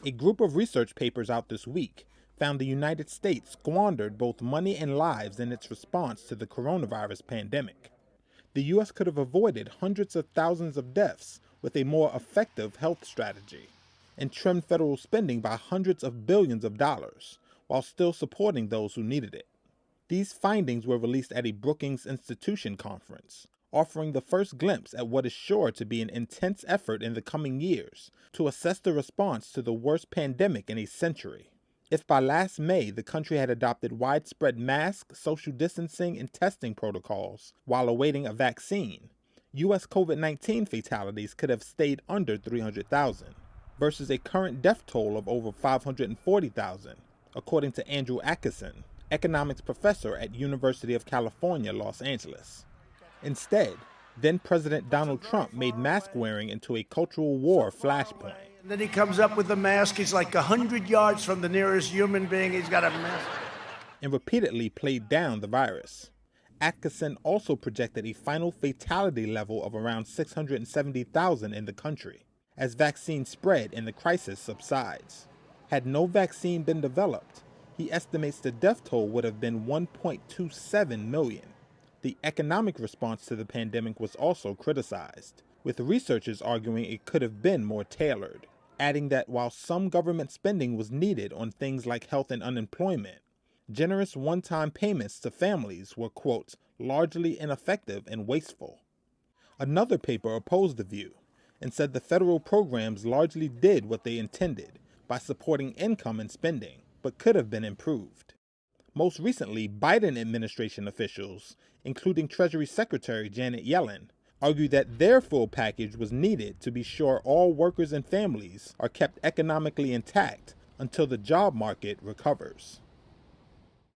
A group of research papers out this week found the United States squandered both money and lives in its response to the coronavirus pandemic. The U.S. could have avoided hundreds of thousands of deaths with a more effective health strategy and trimmed federal spending by hundreds of billions of dollars while still supporting those who needed it. These findings were released at a Brookings Institution conference, offering the first glimpse at what is sure to be an intense effort in the coming years to assess the response to the worst pandemic in a century. If by last May the country had adopted widespread mask, social distancing, and testing protocols while awaiting a vaccine, U.S. COVID-19 fatalities could have stayed under 300,000, versus a current death toll of over 540,000, according to Andrew Atkinson, economics professor at University of California, Los Angeles. Instead, then-President Donald Trump made mask wearing into a cultural war flashpoint. And then he comes up with the mask. He's like 100 yards from the nearest human being. He's got a mask. And repeatedly played down the virus. Atkinson also projected a final fatality level of around 670,000 in the country, as vaccine spread and the crisis subsides. Had no vaccine been developed, he estimates the death toll would have been 1.27 million. The economic response to the pandemic was also criticized, with researchers arguing it could have been more tailored, adding that while some government spending was needed on things like health and unemployment, generous one-time payments to families were, quote, largely ineffective and wasteful. Another paper opposed the view and said the federal programs largely did what they intended by supporting income and spending, but could have been improved. Most recently, Biden administration officials, including Treasury Secretary Janet Yellen, argued that their full package was needed to be sure all workers and families are kept economically intact until the job market recovers.